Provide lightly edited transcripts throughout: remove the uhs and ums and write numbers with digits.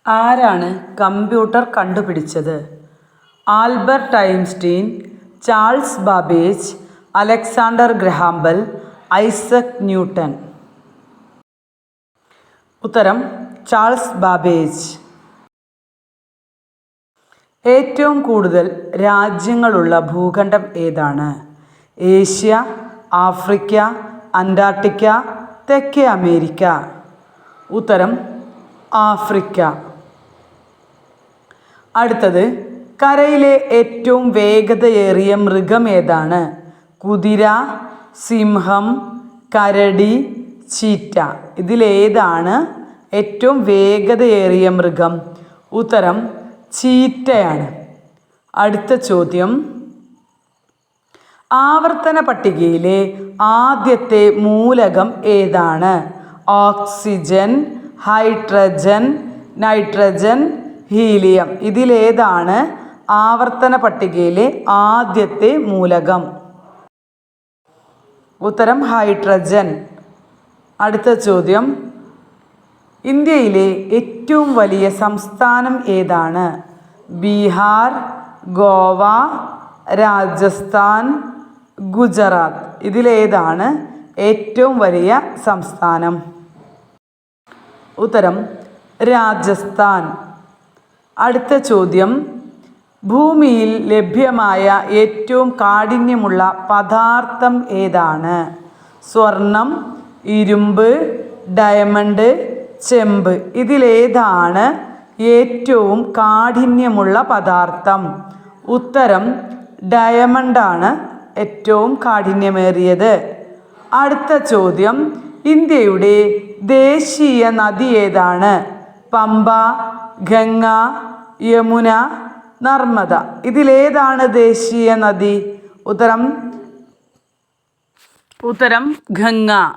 ആരാണ് കമ്പ്യൂട്ടർ കണ്ടുപിടിച്ചത്? Albert Einstein, Charles Babbage, Alexander Graham bell, Isaac Newton. ഉത്തരം Charles Babbage. ഏറ്റവും കൂടുതൽ രാജ്യങ്ങളുള്ള ഭൂഖണ്ഡം ഏതാണ്? ഏഷ്യ, ആഫ്രിക്ക, അന്റാർട്ടിക്ക, തെക്കേ അമേരിക്ക. ഉത്തരം ആഫ്രിക്ക. അടുത്തത്, കരയിലെ ഏറ്റവും വേഗതയേറിയ മൃഗം ഏതാണ്? കുതിര, സിംഹം, കരടി, ചീറ്റ. ഇതിലേതാണ് ഏറ്റവും വേഗതയേറിയ മൃഗം? ഉത്തരം ചീറ്റയാണ്. അടുത്ത ചോദ്യം, ആവർത്തന പട്ടികയിലെ ആദ്യത്തെ മൂലകം ഏതാണ്? Oxygen, hydrogen, nitrogen, helium. ഇതിലേതാണ് ആവർത്തന പട്ടികയിലെ ആദ്യത്തെ മൂലകം? ഉത്തരം ഹൈഡ്രജൻ. അടുത്ത ചോദ്യം, ഇന്ത്യയിലെ ഏറ്റവും വലിയ സംസ്ഥാനം ഏതാണ്? ബീഹാർ, ഗോവ, രാജസ്ഥാൻ, ഗുജറാത്ത്. ഇതിലേതാണ് ഏറ്റവും വലിയ സംസ്ഥാനം? ഉത്തരം രാജസ്ഥാൻ. അടുത്ത ചോദ്യം, ഭൂമിയിൽ ലഭ്യമായ ഏറ്റവും കാഠിന്യമുള്ള പദാർത്ഥം ഏതാണ്? സ്വർണം, ഇരുമ്പ്, ഡയമണ്ട്, ചെമ്പ്. ഇതിലേതാണ് ഏറ്റവും കാഠിന്യമുള്ള പദാർത്ഥം? ഉത്തരം ഡയമണ്ടാണ് ഏറ്റവും കാഠിന്യമേറിയത്. അടുത്ത ചോദ്യം, ഇന്ത്യയുടെ ദേശീയ നദി ഏതാണ്? പമ്പ, ഗംഗ, യമുന, നർമ്മദ. ഇതിലേതാണ് ദേശീയ നദി? ഉത്തരം ഗംഗ.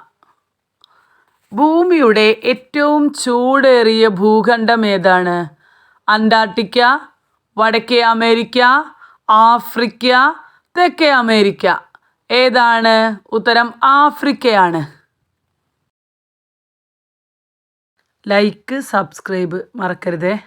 ഭൂമിയുടെ ഏറ്റവും ചൂടേറിയ ഭൂഖണ്ഡം ഏതാണ്? അന്റാർട്ടിക്ക, വടക്കേ അമേരിക്ക, ആഫ്രിക്ക, തെക്കേ അമേരിക്ക. ഏതാണ്? ഉത്തരം ആഫ്രിക്കയാണ്. ലൈക്ക്, സബ്സ്ക്രൈബ് മറക്കരുതേ.